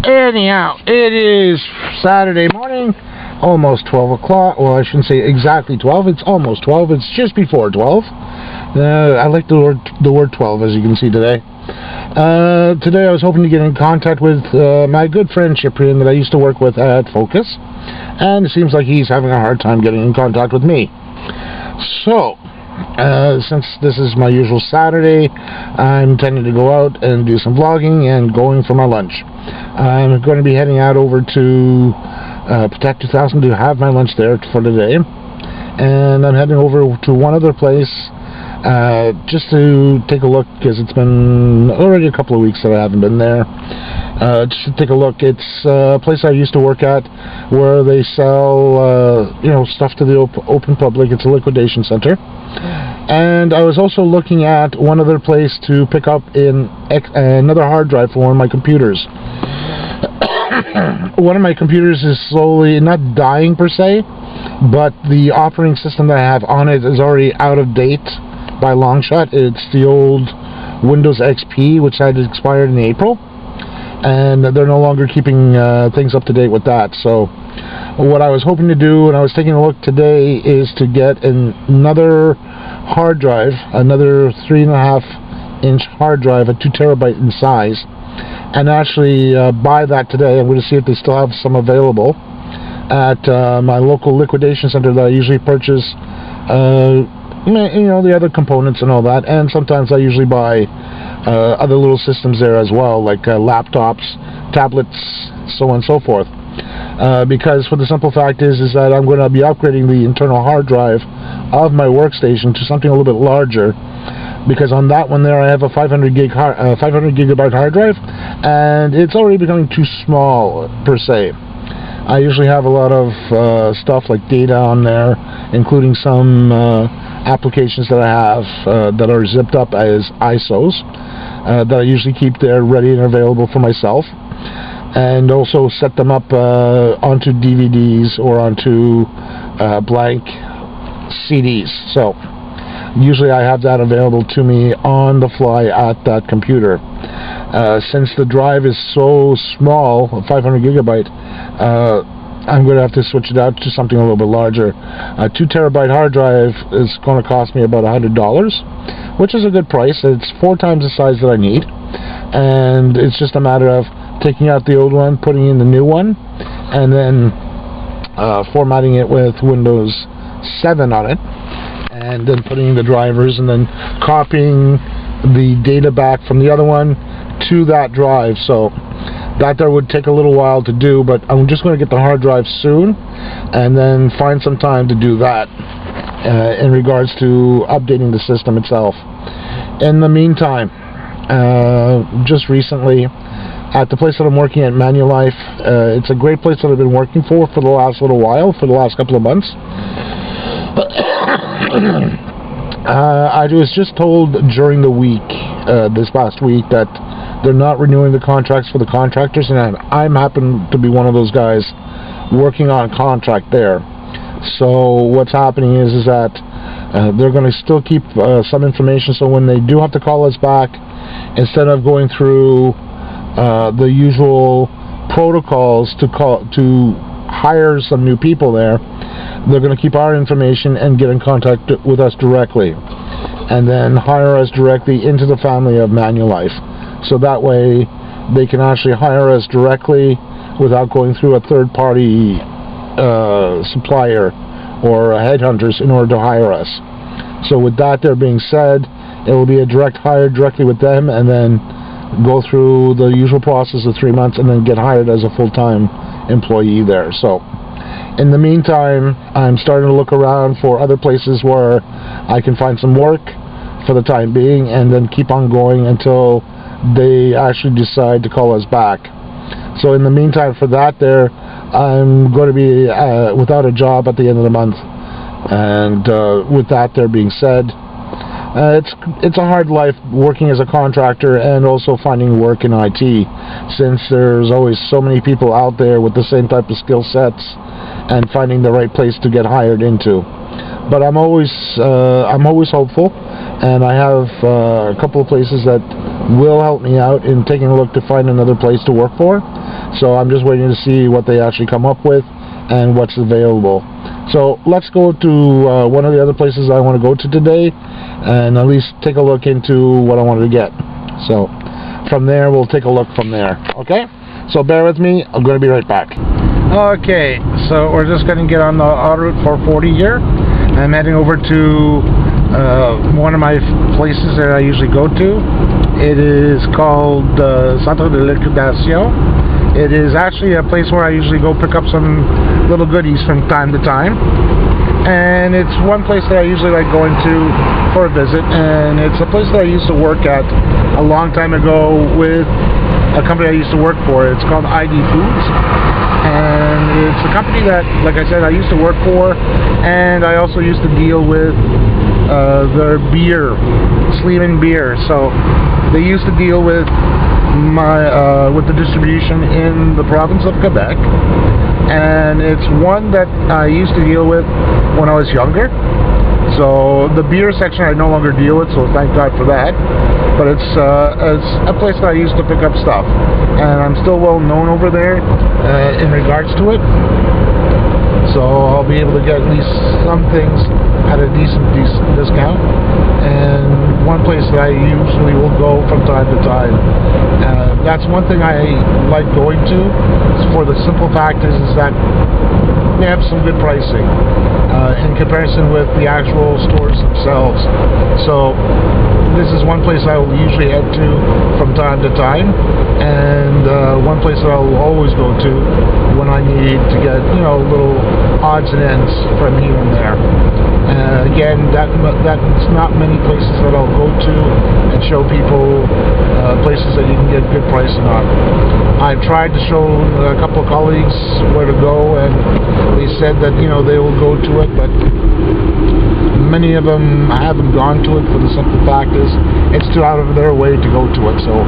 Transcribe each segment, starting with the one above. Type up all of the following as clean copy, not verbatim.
anyhow, it is Saturday morning, almost 12 o'clock. Well, I shouldn't say exactly 12. It's almost 12. It's just before 12. I like the word 12, as you can see today. Today I was hoping to get in contact with my good friend Cyprian that I used to work with at Focus, and it seems like he's having a hard time getting in contact with me. So, since this is my usual Saturday, I'm intending to go out and do some vlogging and going for my lunch. I'm going to be heading out over to Patek 2000 to have my lunch there for the day, and I'm heading over to one other place just to take a look, because it's been already a couple of weeks that I haven't been there. Just to take a look. It's a place I used to work at where they sell stuff to the open public. It's a liquidation center. And I was also looking at one other place to pick up another hard drive for one of my computers. One of my computers is slowly, not dying per se, but the operating system that I have on it is already out of date by a long shot. It's the old Windows XP, which had expired in April, and they're no longer keeping things up to date with that. So what I was hoping to do, and I was taking a look today, is to get another hard drive, another 3.5-inch hard drive, a 2 terabyte in size, and actually buy that today. I'm going to see if they still have some available at my local liquidation center that I usually purchase the other components and all that, and sometimes I usually buy other little systems there as well, like laptops, tablets, so on and so forth. Because for the simple fact is that I'm going to be upgrading the internal hard drive of my workstation to something a little bit larger, because on that one there I have a 500 gigabyte hard drive, and it's already becoming too small per se. I usually have a lot of stuff like data on there, including some applications that I have that are zipped up as ISOs that I usually keep there ready and available for myself, and also set them up onto DVDs or onto blank CDs. So usually I have that available to me on the fly at that computer. Since the drive is so small, 500 gigabyte, I'm going to have to switch it out to something a little bit larger. A 2 terabyte hard drive is going to cost me about $100, which is a good price. It's 4 times the size that I need, and it's just a matter of taking out the old one, putting in the new one, and then formatting it with Windows 7 on it, and then putting in the drivers, and then copying the data back from the other one to that drive. So that there would take a little while to do, but I'm just going to get the hard drive soon, and then find some time to do that in regards to updating the system itself. In the meantime, just recently, at the place that I'm working at, Manulife, it's a great place that I've been working for the last little while, for the last couple of months. I was just told during the week, this past week, that they're not renewing the contracts for the contractors, and I'm happen to be one of those guys working on a contract there. So what's happening is that they're going to still keep some information, so when they do have to call us back, instead of going through the usual protocols to hire some new people there, they're going to keep our information and get in contact with us directly, and then hire us directly into the family of Manulife. So that way they can actually hire us directly without going through a third-party supplier or headhunters in order to hire us. So with that there being said, it will be a direct hire directly with them, and then go through the usual process of 3 months, and then get hired as a full-time employee there. So in the meantime, I'm starting to look around for other places where I can find some work for the time being, and then keep on going until they actually decide to call us back. So in the meantime, for that there, I'm going to be without a job at the end of the month. And with that there being said, it's a hard life working as a contractor and also finding work in IT, since there's always so many people out there with the same type of skill sets, and finding the right place to get hired into. But I'm always hopeful, and I have a couple of places that will help me out in taking a look to find another place to work for, So I'm just waiting to see what they actually come up with and what's available. So let's go to one of the other places I want to go to today, and at least take a look into what I wanted to get. So from there, we'll take a look from there. Okay? So bear with me. I'm going to be right back. Okay, so we're just going to get on the Autoroute 440 here. I'm heading over to one of my places that I usually go to. It is called Centre de Liquidation. It is actually a place where I usually go pick up some little goodies from time to time. And it's one place that I usually like going to for a visit. And it's a place that I used to work at a long time ago with a company I used to work for. It's called ID Foods. And it's a company that, like I said, I used to work for. And I also used to deal with their beer, Sleeman beer. So they used to deal with with the distribution in the province of Quebec, and it's one that I used to deal with when I was younger. So the beer section I no longer deal with, so thank God for that. But it's a place that I used to pick up stuff, and I'm still well known over there in regards to it. So I'll be able to get at least some things at a decent discount. And one place that I usually will go from time to time. That's one thing I like going to, for the simple fact is that they have some good pricing in comparison with the actual stores themselves. So this is one place I will usually head to from time to time, and one place that I'll always go to when I need to get, you know, little odds and ends from here and there. Again, that's not many places that I'll go to and show people places that you can get good pricing on. I've tried to show a couple of colleagues where to go, and they said that, you know, they will go to it, but many of them haven't gone to it for the simple fact is it's too out of their way to go to it. So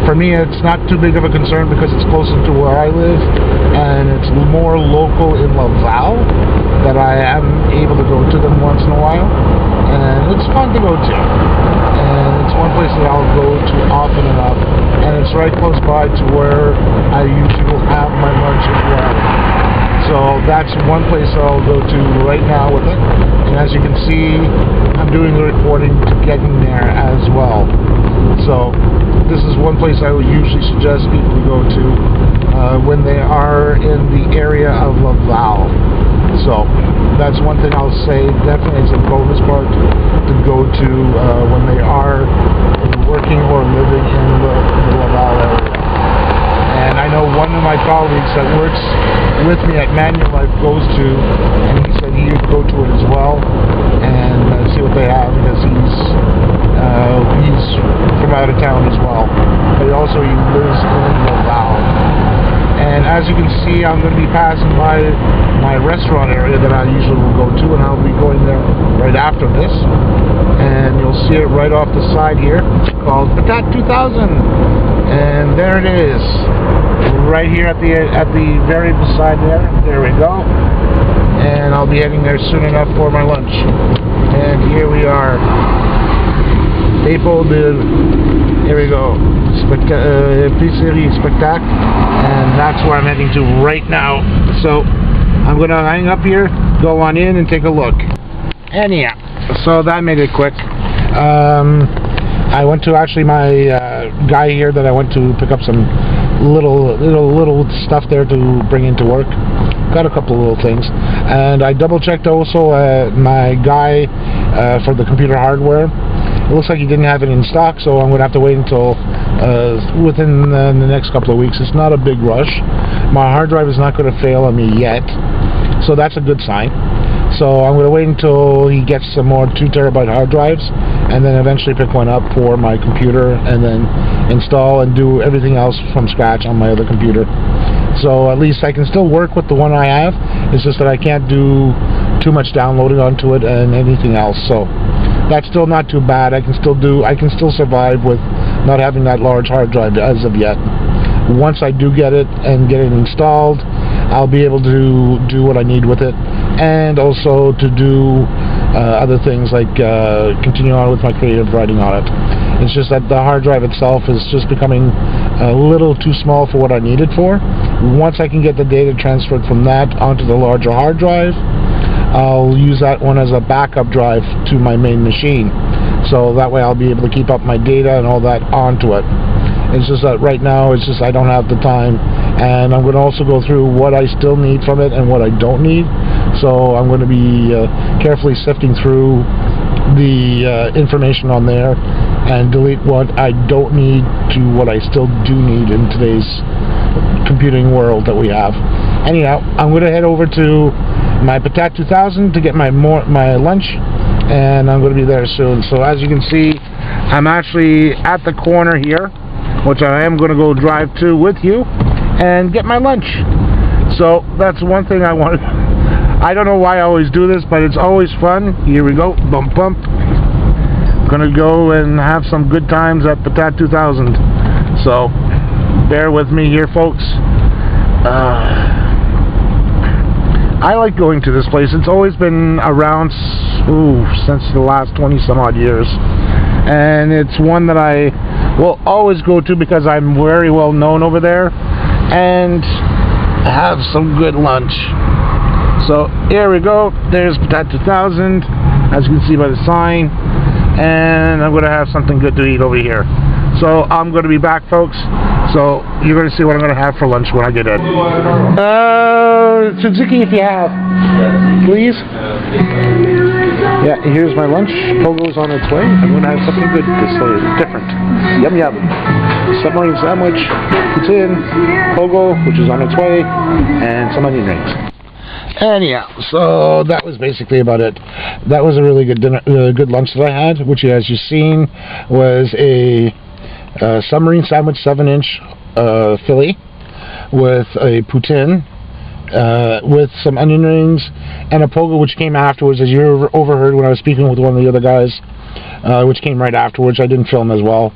for me, it's not too big of a concern because it's closer to where I live, and it's more local in Laval that I am able to go to them once in a while, and it's fun to go to. And it's one place that I'll go to often enough, and it's right close by to where I usually will have my lunch as well. So that's one place I'll go to right now with it. And as you can see, I'm doing the recording to getting there as well. So this is one place I would usually suggest people to go to when they are in the area of Laval. So that's one thing I'll say, definitely it's a bonus part to go to when they are working or living in the Laval area. And I know one of my colleagues that works with me at Manulife goes to, and he said he'd go to it as well and see what they have, because he's from out of town as well. But also he lives in Laval. And as you can see, I'm going to be passing by my restaurant area that I usually will go to, and I'll be going there right after this. And you'll see it right off the side here, called Patat 2000. And there it is, right here at the very beside there. There we go. And I'll be heading there soon enough for my lunch. And here we are. Here we go. Épicerie Spectacle, and that's where I'm heading to right now. So I'm going to hang up here, go on in, and take a look. And yeah, so that made it quick. I went to actually my guy here that I went to pick up some little stuff there to bring into work. Got a couple of little things, and I double checked also my guy for the computer hardware. It looks like he didn't have it in stock, so I'm going to have to wait until within the next couple of weeks. It's not a big rush. My hard drive is not going to fail on me yet, so that's a good sign. So I'm going to wait until he gets some more 2 terabyte hard drives, and then eventually pick one up for my computer, and then install and do everything else from scratch on my other computer. So at least I can still work with the one I have. It's just that I can't do too much downloading onto it and anything else. So that's still not too bad. I can still survive with not having that large hard drive as of yet. Once I do get it and get it installed, I'll be able to do what I need with it, and also to do other things like continue on with my creative writing on it. It's just that the hard drive itself is just becoming a little too small for what I need it for. Once I can get the data transferred from that onto the larger hard drive, I'll use that one as a backup drive to my main machine. So that way I'll be able to keep up my data and all that onto it. It's just that right now it's just I don't have the time, and I'm going to also go through what I still need from it and what I don't need. So I'm going to be carefully sifting through the information on there and delete what I don't need to what I still do need in today's computing world that we have. Anyhow, I'm going to head over to my Patat 2000 to get my lunch, and I'm going to be there soon. So as you can see, I'm actually at the corner here, which I am going to go drive to with you and get my lunch. So that's one thing I want. I don't know why I always do this, but it's always fun. Here we go, bump bump. Gonna go and have some good times at Patat 2000. So bear with me here, folks. I like going to this place. It's always been around since the last 20 some odd years, and it's one that I will always go to because I'm very well known over there and have some good lunch. So here we go, there's Patat 2000, as you can see by the sign, and I'm going to have something good to eat over here. So I'm going to be back, folks, so you're going to see what I'm going to have for lunch when I get in. Tzatziki if you have, please. Yeah, here's my lunch. Pogo's on its way. I'm going to have something good this way, different. Yum yum. Submarine sandwich, poutine, pogo, which is on its way, and some onion rings. Anyhow, so that was basically about it. That was a really good dinner, good lunch that I had, which, as you've seen, was a submarine sandwich, 7-inch fillet with a poutine, with some onion rings, and a pogo, which came afterwards, as you overheard when I was speaking with one of the other guys, which came right afterwards. I didn't film as well,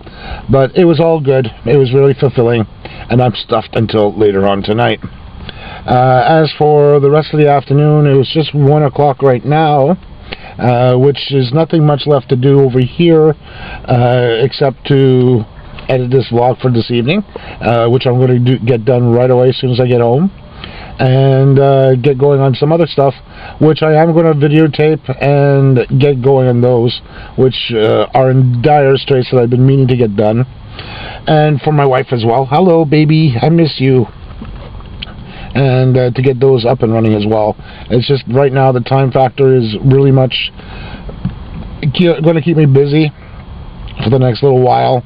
but it was all good. It was really fulfilling, and I'm stuffed until later on tonight. As for the rest of the afternoon, it was just 1 o'clock right now, which is nothing much left to do over here, except to edit this vlog for this evening, which I'm going to get done right away as soon as I get home, and get going on some other stuff, which I am going to videotape and get going on those, which are in dire straits that I've been meaning to get done. And for my wife as well. Hello, baby, I miss you. And to get those up and running as well. It's just right now the time factor is really much going to keep me busy for the next little while,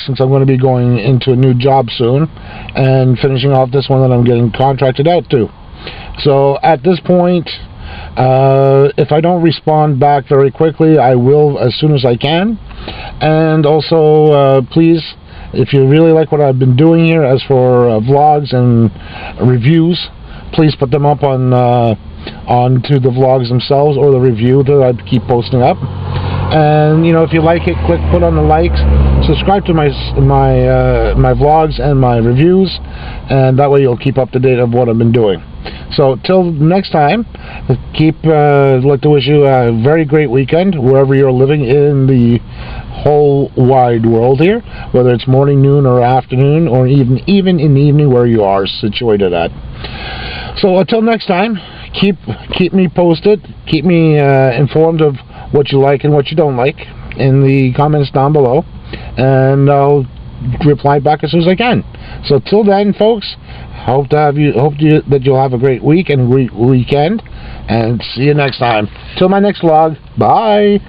since I'm going to be going into a new job soon and finishing off this one that I'm getting contracted out to. So at this point, if I don't respond back very quickly, I will as soon as I can. And also, please, if you really like what I've been doing here, as for vlogs and reviews, please put them up on onto the vlogs themselves, or the review that I keep posting up. And you know, if you like it, put on the likes, subscribe to my vlogs and my reviews, and that way you'll keep up to date of what I've been doing. So till next time, I'd like to wish you a very great weekend wherever you're living in the whole wide world here, whether it's morning, noon, or afternoon, or even in the evening where you are situated at. So until next time, keep me posted, keep me informed of what you like and what you don't like in the comments down below, and I'll reply back as soon as I can. So till then, folks, hope that you'll have a great week and great weekend, and see you next time. Till my next vlog, bye.